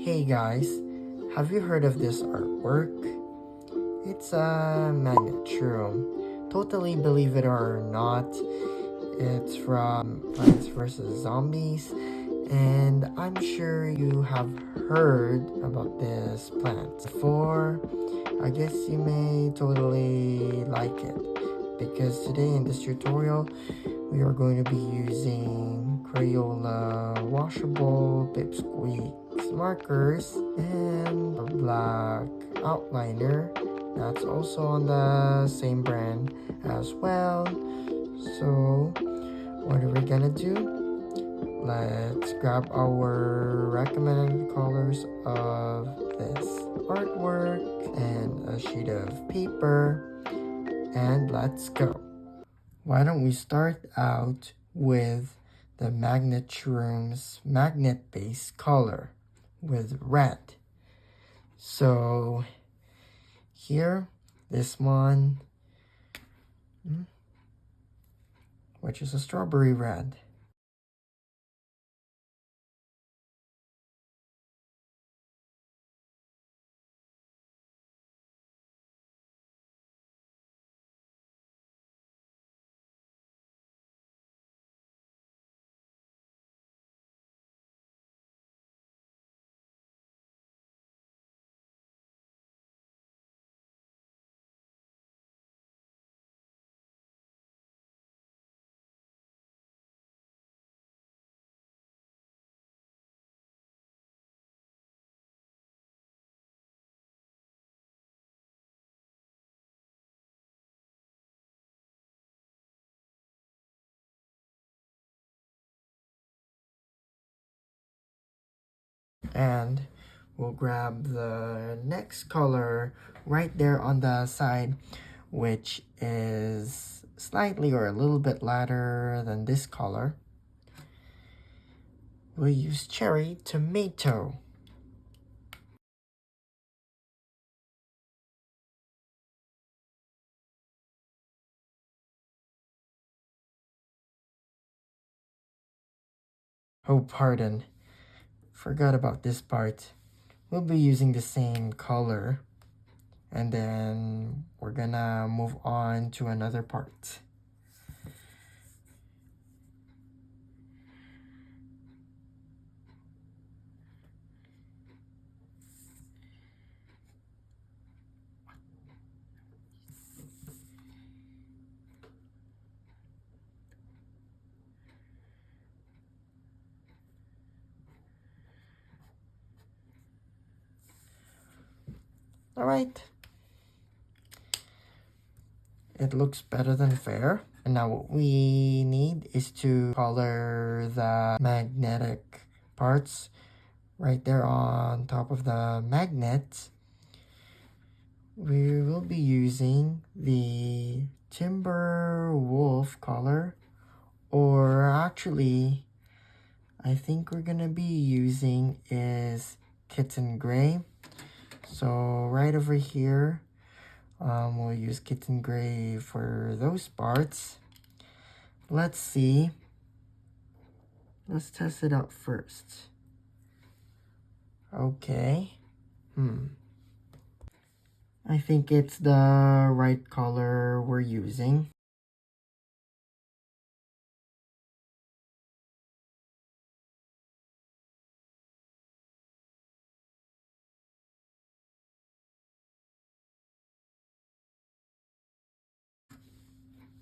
Hey guys, have you heard of this artwork? It's a Magnet-Shroom. Totally believe it or not, it's from Plants vs. Zombies, and I'm sure you have heard about this plant before. I guess you may totally like it, because today in this tutorial, we are going to be using Crayola washable pipsqueak markers and a black outliner that's also on the same brand as well. So what are we gonna do? Let's grab our recommended colors of this artwork and a sheet of paper, and let's go. Why don't we start out with the Magnet-Shroom's magnet-based color with red. So here, this one, which is a strawberry red. And we'll grab the next color right there on the side, which is slightly or a little bit lighter than this color. We'll use cherry tomato. Oh, pardon. Forgot about this part. We'll be using the same color, and then we're gonna move on to another part. All right. It looks better than fair. And now what we need is to color the magnetic parts right there on top of the magnet. We will be using the Timber Wolf color, or actually, I think we're gonna be using is Kitten Gray. So right over here, we'll use Kitten Gray for those parts. Let's see. Let's test it out first. Okay. I think it's the right color we're using.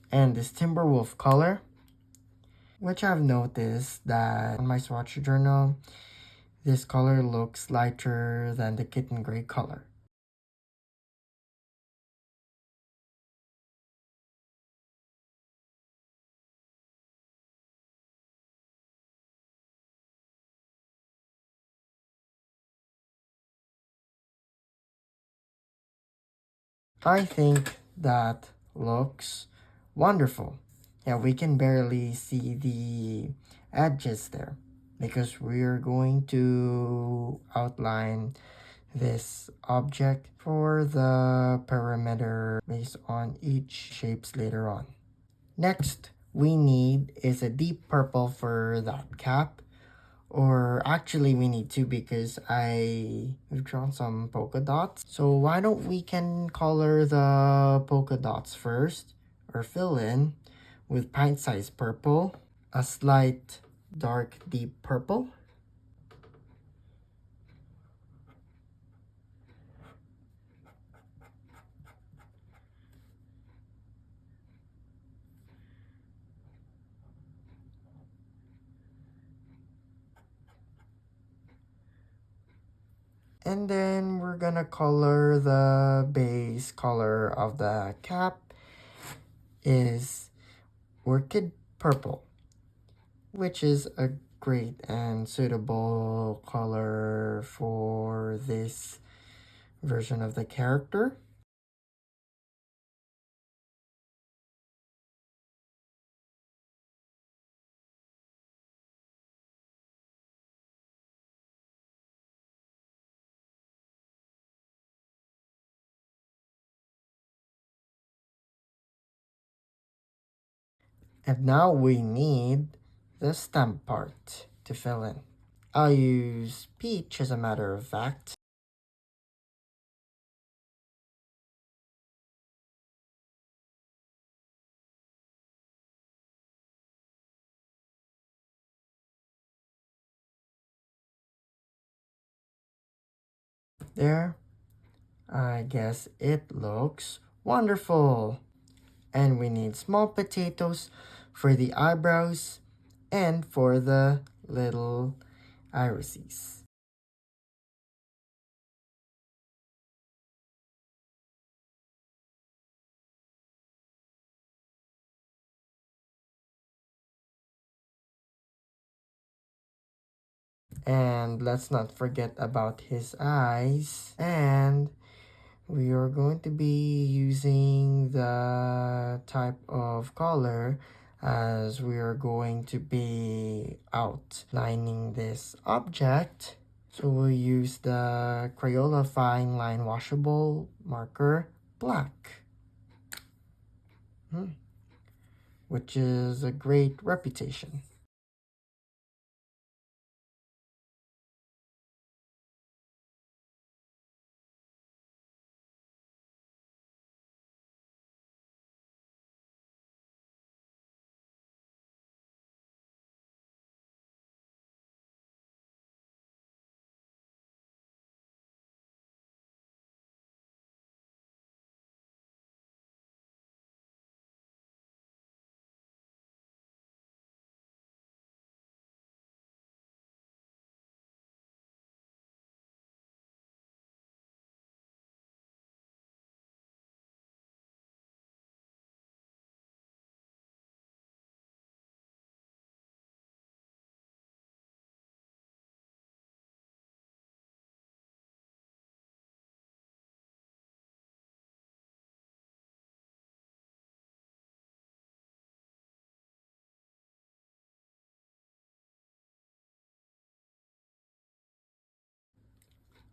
And this Timberwolf color, which I've noticed that on my swatch journal, this color looks lighter than the Kitten Gray color. I think that looks wonderful. Yeah, we can barely see the edges there because we're going to outline this object for the perimeter based on each shapes later on. Next, we need is a deep purple for that cap, Or actually we need to, because we've drawn some polka dots. So why don't we can color the polka dots first, or fill in with pint-sized purple, a slight dark deep purple, and then we're gonna color the base color of the cap is orchid purple, which is a great and suitable color for this version of the character. And now we need the stem part to fill in. I'll use peach as a matter of fact. There, I guess it looks wonderful. And we need small potatoes for the eyebrows and for the little irises. And let's not forget about his eyes. And we are going to be using the type of color as we are going to be outlining this object. So we'll use the Crayola Fine Line Washable Marker Black, which is a great reputation.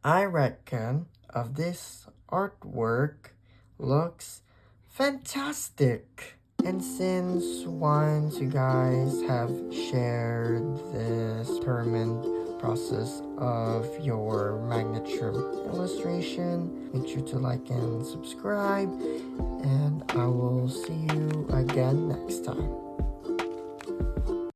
I reckon of this artwork looks fantastic. And since once you guys have shared this determined process of your Magnet-Shroom illustration, make sure to like and subscribe, and I will see you again next time.